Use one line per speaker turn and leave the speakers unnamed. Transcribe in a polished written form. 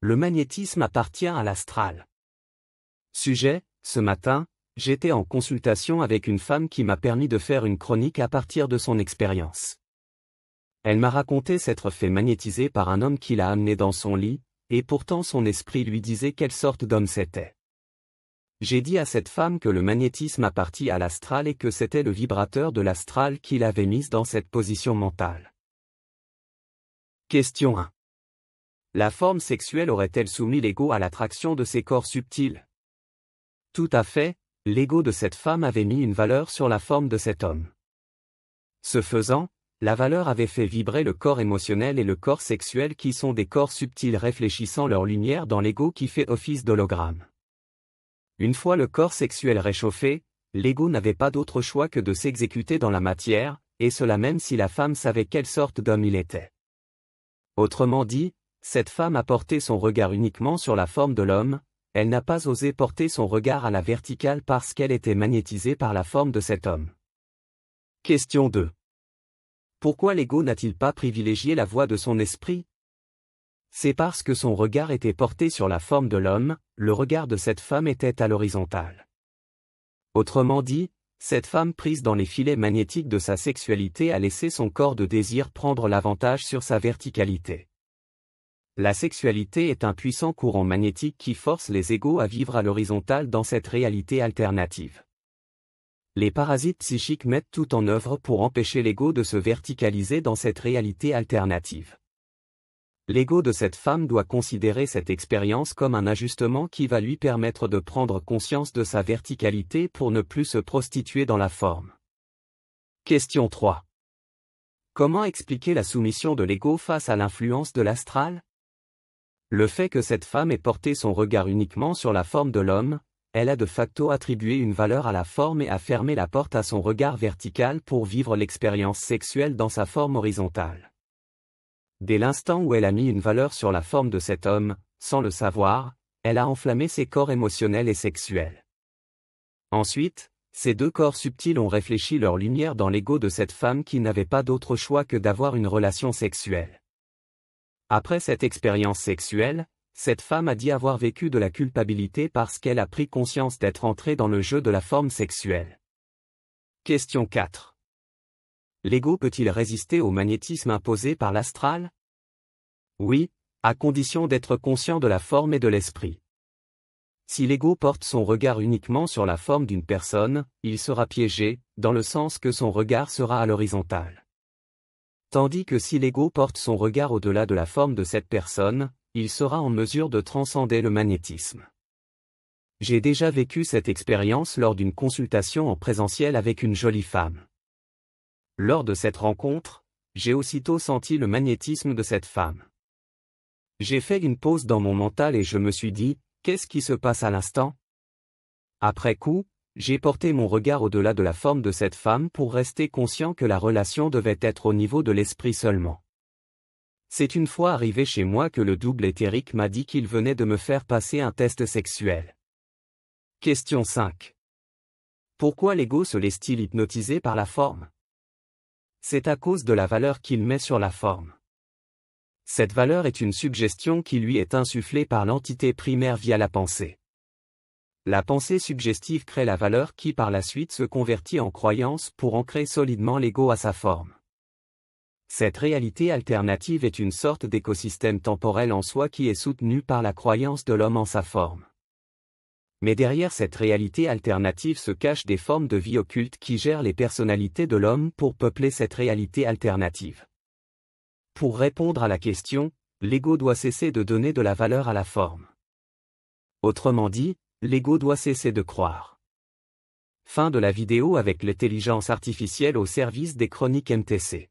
Le magnétisme appartient à l'astral. Sujet, ce matin, j'étais en consultation avec une femme qui m'a permis de faire une chronique à partir de son expérience. Elle m'a raconté s'être fait magnétiser par un homme qui l'a amené dans son lit, et pourtant son esprit lui disait quelle sorte d'homme c'était. J'ai dit à cette femme que le magnétisme appartient à l'astral et que c'était le vibrateur de l'astral qui l'avait mise dans cette position mentale. Question 1. La forme sexuelle aurait-elle soumis l'ego à l'attraction de ces corps subtils? Tout à fait, l'ego de cette femme avait mis une valeur sur la forme de cet homme. Ce faisant, la valeur avait fait vibrer le corps émotionnel et le corps sexuel qui sont des corps subtils réfléchissant leur lumière dans l'ego qui fait office d'hologramme. Une fois le corps sexuel réchauffé, l'ego n'avait pas d'autre choix que de s'exécuter dans la matière, et cela même si la femme savait quelle sorte d'homme il était. Autrement dit, cette femme a porté son regard uniquement sur la forme de l'homme, elle n'a pas osé porter son regard à la verticale parce qu'elle était magnétisée par la forme de cet homme. Question 2. Pourquoi l'ego n'a-t-il pas privilégié la voix de son esprit? C'est parce que son regard était porté sur la forme de l'homme, le regard de cette femme était à l'horizontale. Autrement dit, cette femme prise dans les filets magnétiques de sa sexualité a laissé son corps de désir prendre l'avantage sur sa verticalité. La sexualité est un puissant courant magnétique qui force les égos à vivre à l'horizontale dans cette réalité alternative. Les parasites psychiques mettent tout en œuvre pour empêcher l'ego de se verticaliser dans cette réalité alternative. L'ego de cette femme doit considérer cette expérience comme un ajustement qui va lui permettre de prendre conscience de sa verticalité pour ne plus se prostituer dans la forme. Question 3. Comment expliquer la soumission de l'ego face à l'influence de l'astral? Le fait que cette femme ait porté son regard uniquement sur la forme de l'homme, elle a de facto attribué une valeur à la forme et a fermé la porte à son regard vertical pour vivre l'expérience sexuelle dans sa forme horizontale. Dès l'instant où elle a mis une valeur sur la forme de cet homme, sans le savoir, elle a enflammé ses corps émotionnels et sexuels. Ensuite, ces deux corps subtils ont réfléchi leur lumière dans l'ego de cette femme qui n'avait pas d'autre choix que d'avoir une relation sexuelle. Après cette expérience sexuelle, cette femme a dit avoir vécu de la culpabilité parce qu'elle a pris conscience d'être entrée dans le jeu de la forme sexuelle. Question 4. L'ego peut-il résister au magnétisme imposé par l'astral? Oui, à condition d'être conscient de la forme et de l'esprit. Si l'ego porte son regard uniquement sur la forme d'une personne, il sera piégé, dans le sens que son regard sera à l'horizontale. Tandis que si l'ego porte son regard au-delà de la forme de cette personne, il sera en mesure de transcender le magnétisme. J'ai déjà vécu cette expérience lors d'une consultation en présentiel avec une jolie femme. Lors de cette rencontre, j'ai aussitôt senti le magnétisme de cette femme. J'ai fait une pause dans mon mental et je me suis dit, qu'est-ce qui se passe à l'instant? Après coup, j'ai porté mon regard au-delà de la forme de cette femme pour rester conscient que la relation devait être au niveau de l'esprit seulement. C'est une fois arrivé chez moi que le double éthérique m'a dit qu'il venait de me faire passer un test sexuel. Question 5. Pourquoi l'ego se laisse-t-il hypnotiser par la forme? C'est à cause de la valeur qu'il met sur la forme. Cette valeur est une suggestion qui lui est insufflée par l'entité primaire via la pensée. La pensée suggestive crée la valeur qui par la suite se convertit en croyance pour ancrer solidement l'ego à sa forme. Cette réalité alternative est une sorte d'écosystème temporel en soi qui est soutenu par la croyance de l'homme en sa forme. Mais derrière cette réalité alternative se cachent des formes de vie occultes qui gèrent les personnalités de l'homme pour peupler cette réalité alternative. Pour répondre à la question, l'ego doit cesser de donner de la valeur à la forme. Autrement dit, l'ego doit cesser de croire. Fin de la vidéo avec l'intelligence artificielle au service des chroniques MTC.